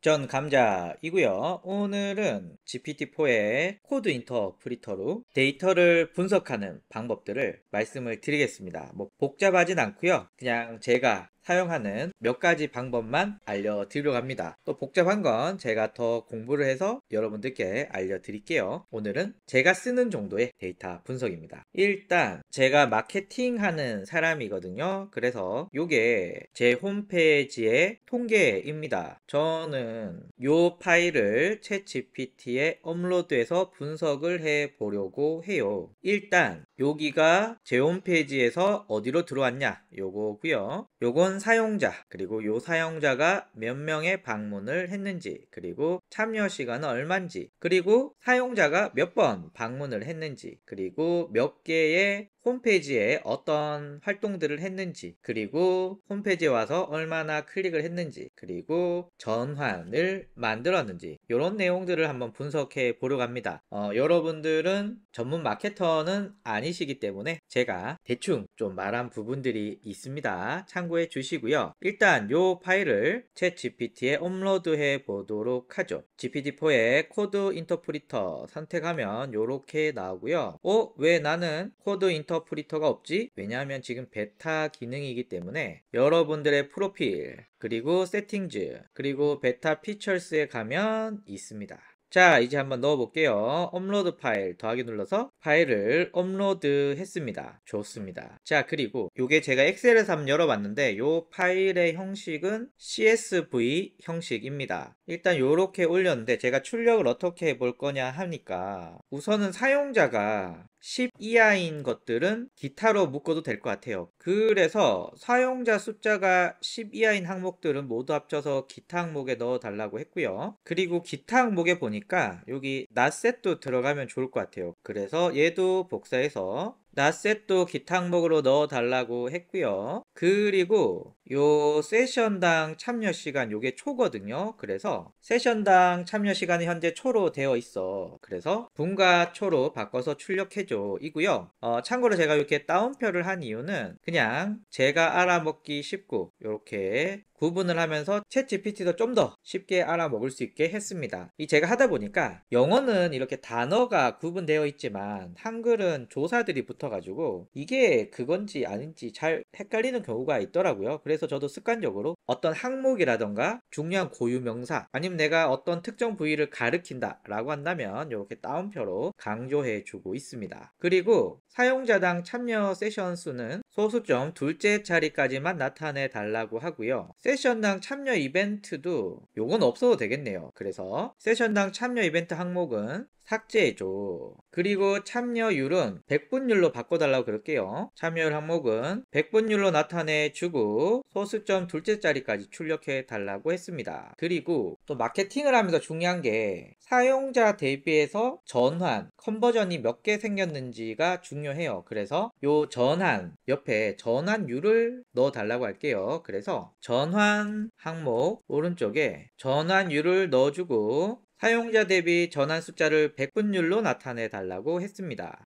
전 감자이고요. 오늘은 GPT-4의 코드 인터프리터로 데이터를 분석하는 방법들을 말씀을 드리겠습니다. 뭐 복잡하진 않고요. 그냥 제가 사용하는 몇 가지 방법만 알려드리려고 합니다. 또 복잡한 건 제가 더 공부를 해서 여러분들께 알려드릴게요. 오늘은 제가 쓰는 정도의 데이터 분석입니다. 일단 제가 마케팅하는 사람이거든요. 그래서 이게 제 홈페이지의 통계입니다. 저는 이 파일을 챗GPT에 업로드해서 분석을 해 보려고 해요. 일단 여기가 제 홈페이지에서 어디로 들어왔냐 요거고요. 요건 사용자, 그리고 요 사용자가 몇 명의 방문을 했는지, 그리고 참여 시간은 얼마인지, 그리고 사용자가 몇 번 방문을 했는지, 그리고 몇 개의 홈페이지에 어떤 활동들을 했는지, 그리고 홈페이지에 와서 얼마나 클릭을 했는지, 그리고 전환을 만들었는지, 이런 내용들을 한번 분석해 보려고 합니다. 여러분들은 전문 마케터는 아니시기 때문에 제가 대충 좀 말한 부분들이 있습니다. 참고해 주시고요. 일단 요 파일을 챗 GPT에 업로드해 보도록 하죠. GPT-4의 코드 인터프리터 선택하면 요렇게 나오고요. 왜 나는 코드 인터프리터가 없지? 왜냐하면 지금 베타 기능이기 때문에 여러분들의 프로필, 그리고 세팅즈, 그리고 베타 피처스에 가면 있습니다. 자, 이제 한번 넣어 볼게요. 업로드 파일 더하기 눌러서 파일을 업로드 했습니다. 좋습니다. 자, 그리고 요게 제가 엑셀에서 한번 열어봤는데 요 파일의 형식은 CSV 형식입니다. 일단 요렇게 올렸는데 제가 출력을 어떻게 해볼 거냐 하니까 우선은 사용자가 10 이하인 것들은 기타로 묶어도 될 것 같아요. 그래서 사용자 숫자가 10 이하인 항목들은 모두 합쳐서 기타 항목에 넣어 달라고 했고요. 그리고 기타 항목에 보니까 여기 낫셋도 들어가면 좋을 것 같아요. 그래서 얘도 복사해서 낫셋도 기타 항목으로 넣어 달라고 했고요. 그리고 요 세션당 참여 시간 요게 초거든요. 그래서 세션당 참여 시간은 현재 초로 되어 있어. 그래서 분과 초로 바꿔서 출력해줘 이고요. 참고로 제가 이렇게 따옴표를 한 이유는 그냥 제가 알아먹기 쉽고 이렇게 구분을 하면서 챗 GPT도 좀 더 쉽게 알아먹을 수 있게 했습니다. 이 제가 하다 보니까 영어는 이렇게 단어가 구분되어 있지만 한글은 조사들이 붙어가지고 이게 그건지 아닌지 잘 헷갈리는 경우가 있더라고요. 그래서 저도 습관적으로 어떤 항목이라던가 중요한 고유명사 아니면 내가 어떤 특정 부위를 가리킨다 라고 한다면 이렇게 따옴표로 강조해 주고 있습니다. 그리고 사용자당 참여 세션 수는 소수점 둘째 자리까지만 나타내 달라고 하고요. 세션당 참여 이벤트도 요건 없어도 되겠네요. 그래서 세션당 참여 이벤트 항목은 삭제해줘. 그리고 참여율은 100분율로 바꿔달라고 그럴게요. 참여율 항목은 100분율로 나타내주고 소수점 둘째 자리까지 출력해 달라고 했습니다. 그리고 또 마케팅을 하면서 중요한 게 사용자 대비해서 전환, 컨버전이 몇 개 생겼는지가 중요해요. 그래서 요 전환 옆에 전환율을 넣어 달라고 할게요. 그래서 전환 항목 오른쪽에 전환율을 넣어주고 사용자 대비 전환 숫자를 100분율로 나타내 달라고 했습니다.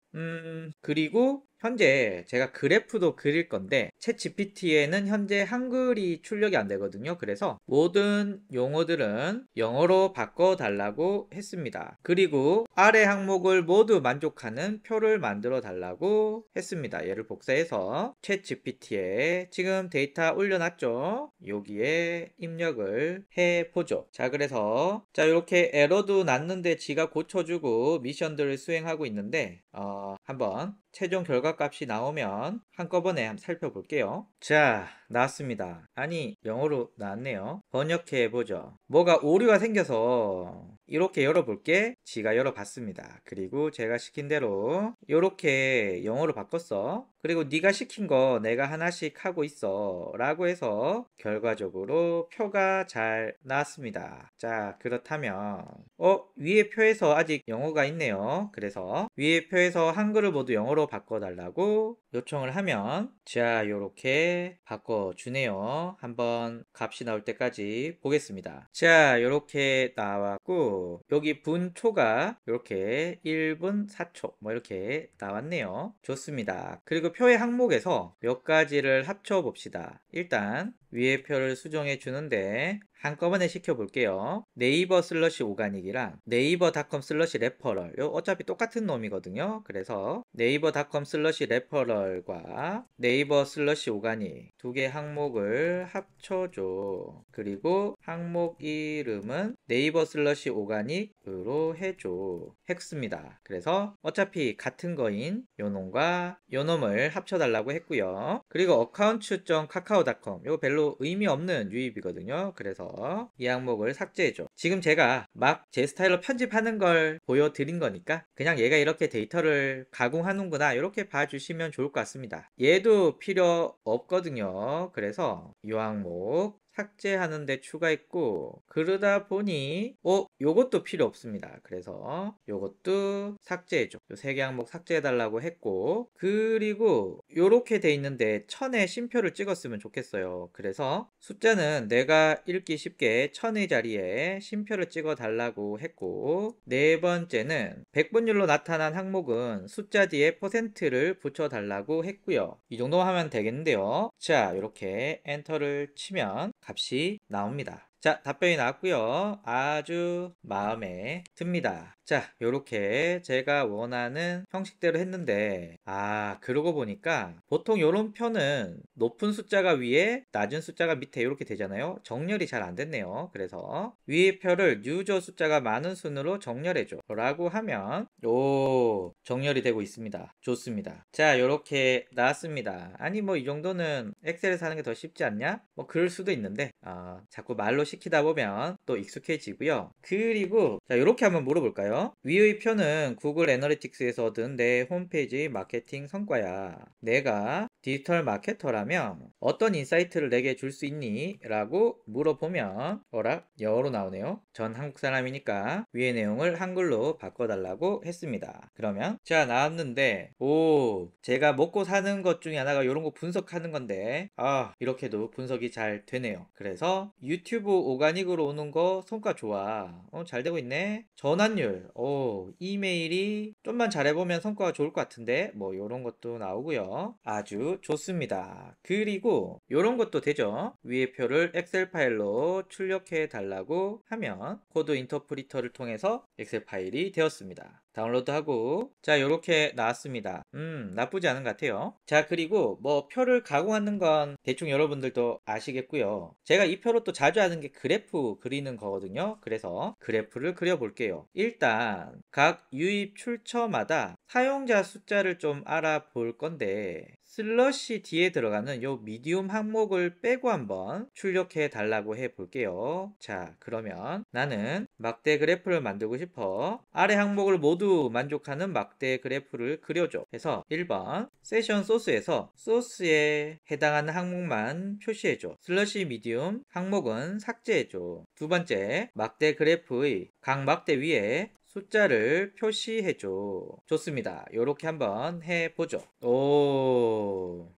그리고 현재 제가 그래프도 그릴 건데 챗 GPT에는 현재 한글이 출력이 안 되거든요. 그래서 모든 용어들은 영어로 바꿔 달라고 했습니다. 그리고 아래 항목을 모두 만족하는 표를 만들어 달라고 했습니다. 얘를 복사해서 챗 GPT에 지금 데이터 올려놨죠. 여기에 입력을 해보죠. 자, 그래서 자 이렇게 에러도 났는데 지가 고쳐주고 미션들을 수행하고 있는데 한번 최종 결과값이 나오면 한꺼번에 한번 살펴볼게요. 자, 나왔습니다. 아니, 영어로 나왔네요. 번역해보죠. 뭐가 오류가 생겨서 이렇게 열어볼게. 지가 열어봤습니다. 그리고 제가 시킨 대로 이렇게 영어로 바꿨어. 그리고 네가 시킨 거 내가 하나씩 하고 있어 라고 해서 결과적으로 표가 잘 나왔습니다. 자, 그렇다면 위에 표에서 아직 영어가 있네요. 그래서 위에 표에서 한글을 모두 영어로 바꿔달라고 요청을 하면 자, 요렇게 바꿔주네요. 한번 값이 나올 때까지 보겠습니다. 자, 요렇게 나왔고 여기 분초가 이렇게 1분 4초 뭐 이렇게 나왔네요. 좋습니다. 그리고 표의 항목에서 몇 가지를 합쳐 봅시다. 일단 위에 표를 수정해 주는데 한꺼번에 시켜볼게요. 네이버 슬러시 오가닉이랑 네이버닷컴 슬러시 레퍼럴, 요 어차피 똑같은 놈이거든요. 그래서 네이버닷컴 슬러시 레퍼럴과 네이버 슬러시 오가닉 두 개 항목을 합쳐줘. 그리고 항목 이름은 네이버 슬러시 오가닉으로 해줘. 했습니다. 그래서 어차피 같은 거인 요 놈과 요 놈을 합쳐달라고 했고요. 그리고 어카운트.카카오닷컴, 이거 별로 의미 없는 유입이거든요. 그래서 이 항목을 삭제해줘. 지금 제가 막 제 스타일로 편집하는 걸 보여드린 거니까 그냥 얘가 이렇게 데이터를 가공하는구나 이렇게 봐주시면 좋을 것 같습니다. 얘도 필요 없거든요. 그래서 이 항목 삭제하는 데 추가했고, 그러다 보니 요것도 필요 없습니다. 그래서 요것도 삭제해줘. 요 세 개 항목 삭제해달라고 했고, 그리고 요렇게 돼 있는데 1000의 쉼표를 찍었으면 좋겠어요. 그래서 숫자는 내가 읽기 쉽게 1000의 자리에 쉼표를 찍어 달라고 했고, 네 번째는 백분율로 나타난 항목은 숫자 뒤에 %를 붙여 달라고 했고요. 이 정도 하면 되겠는데요. 자, 이렇게 엔터를 치면 값이 나옵니다. 자, 답변이 나왔고요. 아주 마음에 듭니다. 자, 요렇게 제가 원하는 형식대로 했는데, 그러고 보니까 보통 요런 표는 높은 숫자가 위에 낮은 숫자가 밑에 이렇게 되잖아요. 정렬이 잘 안 됐네요. 그래서 위의 표를 유저 숫자가 많은 순으로 정렬해줘 라고 하면 정렬이 되고 있습니다. 좋습니다. 자, 요렇게 나왔습니다. 아니 뭐 이 정도는 엑셀에서 하는 게 더 쉽지 않냐? 뭐 그럴 수도 있는데 자꾸 말로 시키다 보면 또 익숙해지고요. 그리고 자, 요렇게 한번 물어볼까요? 위의 표는 구글 애널리틱스에서 얻은 내 홈페이지 마케팅 성과야. 내가 디지털 마케터라면 어떤 인사이트를 내게 줄 수 있니? 라고 물어보면 영어로 나오네요. 전 한국 사람이니까 위의 내용을 한글로 바꿔달라고 했습니다. 그러면 자, 나왔는데 제가 먹고 사는 것 중에 하나가 이런 거 분석하는 건데 이렇게도 분석이 잘 되네요. 그래서 유튜브 오가닉으로 오는 거 성과 좋아. 잘 되고 있네. 전환율, 이메일이 좀만 잘해보면 성과가 좋을 것 같은데 뭐 이런 것도 나오고요. 아주 좋습니다. 그리고 이런 것도 되죠. 위의 표를 엑셀 파일로 출력해 달라고 하면 코드 인터프리터를 통해서 엑셀 파일이 되었습니다. 다운로드하고 자, 이렇게 나왔습니다. 나쁘지 않은 것 같아요. 자, 그리고 뭐 표를 가공하는 건 대충 여러분들도 아시겠고요. 제가 이 표로 또 자주 하는 게 그래프 그리는 거거든요. 그래서 그래프를 그려볼게요. 일단 각 유입 출처마다 사용자 숫자를 좀 알아볼 건데, 슬러시 뒤에 들어가는 요 미디움 항목을 빼고 한번 출력해 달라고 해 볼게요. 자, 그러면 나는 막대 그래프를 만들고 싶어. 아래 항목을 모두 만족하는 막대 그래프를 그려줘. 해서 1번 세션 소스에서 소스에 해당하는 항목만 표시해줘. 슬러시 미디움 항목은 삭제해줘. 두 번째, 막대 그래프의 각 막대 위에 숫자를 표시해줘. 좋습니다. 이렇게 한번 해보죠.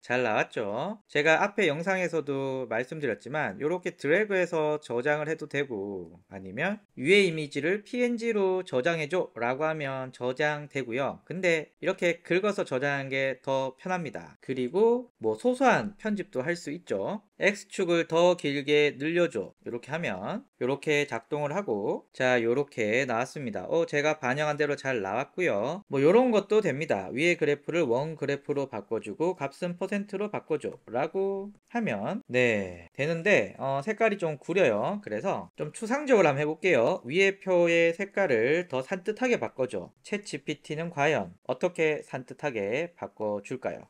잘 나왔죠? 제가 앞에 영상에서도 말씀드렸지만 이렇게 드래그해서 저장을 해도 되고, 아니면 위에 이미지를 PNG로 저장해줘 라고 하면 저장되고요. 근데 이렇게 긁어서 저장하는 게 더 편합니다. 그리고 뭐 소소한 편집도 할 수 있죠. X축을 더 길게 늘려줘. 이렇게 하면 이렇게 작동을 하고, 자, 이렇게 나왔습니다. 제가 반영한 대로 잘 나왔고요. 뭐 이런 것도 됩니다. 위에 그래프를 원 그래프로 바꿔주고 값은 %로 바꿔줘 라고 하면 되는데 색깔이 좀 구려요. 그래서 좀 추상적으로 한번 해볼게요. 위에 표의 색깔을 더 산뜻하게 바꿔줘. 챗 GPT는 과연 어떻게 산뜻하게 바꿔줄까요?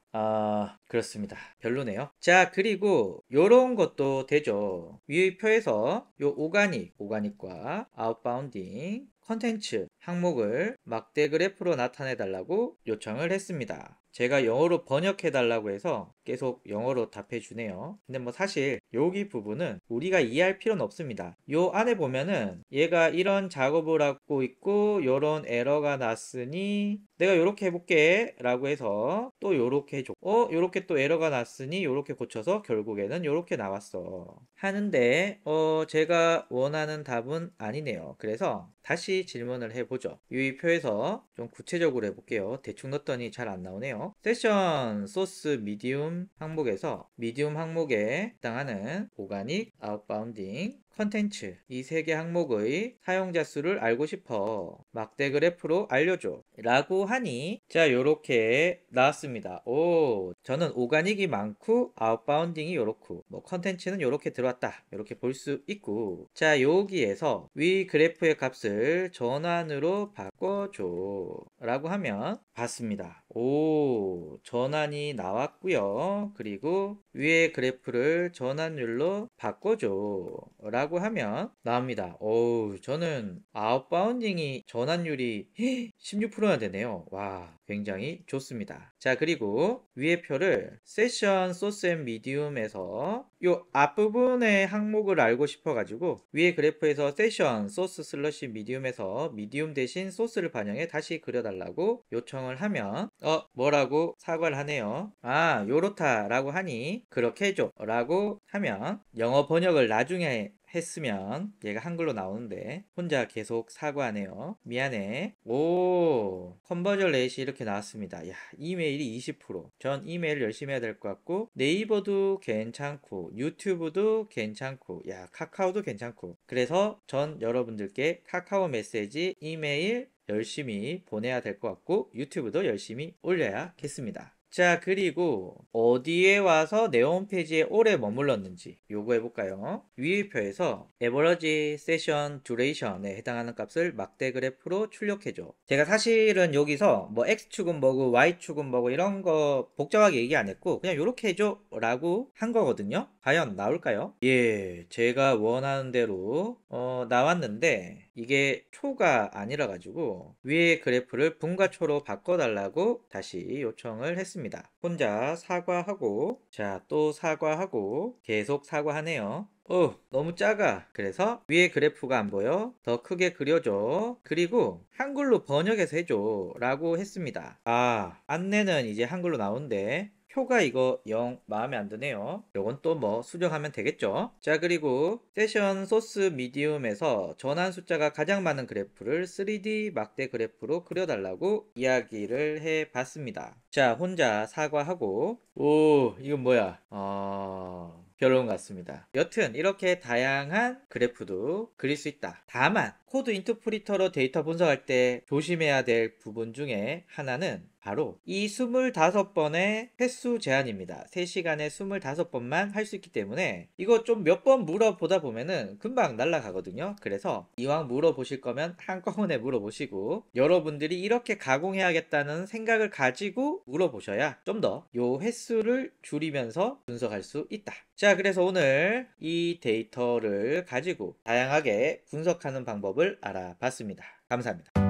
그렇습니다. 별로네요. 자, 그리고 요런 것도 되죠. 위의 표에서 요 오가닉과 아웃바운딩 컨텐츠 항목을 막대 그래프로 나타내 달라고 요청을 했습니다. 제가 영어로 번역해 달라고 해서 계속 영어로 답해 주네요. 근데 뭐 사실 여기 부분은 우리가 이해할 필요는 없습니다. 요 안에 보면은 얘가 이런 작업을 하고 있고 요런 에러가 났으니 내가 요렇게 해볼게 라고 해서 또 요렇게 해줘. 요렇게 또 에러가 났으니 요렇게 고쳐서 결국에는 요렇게 나왔어 하는데 제가 원하는 답은 아니네요. 그래서 다시 질문을 해보죠. 이 표에서 좀 구체적으로 해볼게요. 대충 넣었더니 잘 안 나오네요. 세션 소스 미디움 항목에서 미디움 항목에 해당하는 오가닉 아웃바운딩 컨텐츠 이 세 개 항목의 사용자 수를 알고 싶어. 막대 그래프로 알려줘. 라고 하니 자 요렇게 나왔습니다. 오 저는 오가닉이 많고 아웃바운딩이 요렇고 뭐 컨텐츠는 요렇게 들어왔다. 요렇게 볼 수 있고 자 여기에서 위 그래프의 값을 전환으로 바꿔줘. 라고 하면 봤습니다. 오 전환이 나왔고요. 그리고 위의 그래프를 전환율로 바꿔줘. 라고 하면 나옵니다. 오 저는 아웃바운딩이 전환율이 16%나 되네요. 와 굉장히 좋습니다. 자 그리고 위의 표를 세션 소스 앤 미디움에서 요 앞부분의 항목을 알고 싶어 가지고 위의 그래프에서 세션 소스 슬러시 미디움에서 미디움 대신 소스를 반영해 다시 그려달라고 요청을 하면 뭐라고 사과를 하네요. 아 요렇다 라고 하니 그렇게 해줘 라고 하면 영어 번역을 나중에 했으면 얘가 한글로 나오는데 혼자 계속 사과하네요. 미안해. 오 컨버전 레이시 이렇게 나왔습니다. 야 이메일이 20%. 전 이메일 열심히 해야 될 것 같고 네이버도 괜찮고 유튜브도 괜찮고 야 카카오도 괜찮고 그래서 전 여러분들께 카카오 메시지 이메일 열심히 보내야 될 것 같고 유튜브도 열심히 올려야겠습니다. 자 그리고 어디에 와서 내 홈페이지에 오래 머물렀는지 요거 해볼까요? 위의 표에서 average session duration에 해당하는 값을 막대 그래프로 출력해줘. 제가 사실은 여기서 뭐 x축은 뭐고 y축은 뭐고 이런 거 복잡하게 얘기 안 했고 그냥 요렇게 해줘 라고 한 거거든요. 과연 나올까요? 예 제가 원하는 대로 나왔는데 이게 초가 아니라 가지고 위의 그래프를 분과 초로 바꿔달라고 다시 요청을 했습니다. 혼자 사과하고 자 또 사과하고 계속 사과하네요. 너무 작아. 그래서 위에 그래프가 안 보여. 더 크게 그려줘. 그리고 한글로 번역해서 해줘 라고 했습니다. 아 안내는 이제 한글로 나오는데 표가 이거 영 마음에 안 드네요. 요건 또 뭐 수정하면 되겠죠. 자 그리고 세션 소스 미디움에서 전환 숫자가 가장 많은 그래프를 3D 막대 그래프로 그려달라고 이야기를 해 봤습니다. 자 혼자 사과하고 오 이건 뭐야 별론 같습니다. 여튼 이렇게 다양한 그래프도 그릴 수 있다. 다만 코드 인터프리터로 데이터 분석할 때 조심해야 될 부분 중에 하나는 바로 이 25번의 횟수 제한입니다. 3시간에 25번만 할 수 있기 때문에 이거 좀 몇 번 물어보다 보면은 금방 날아가거든요. 그래서 이왕 물어보실 거면 한꺼번에 물어보시고 여러분들이 이렇게 가공해야겠다는 생각을 가지고 물어보셔야 좀 더 요 횟수를 줄이면서 분석할 수 있다. 자 그래서 오늘 이 데이터를 가지고 다양하게 분석하는 방법을 알아봤습니다. 감사합니다.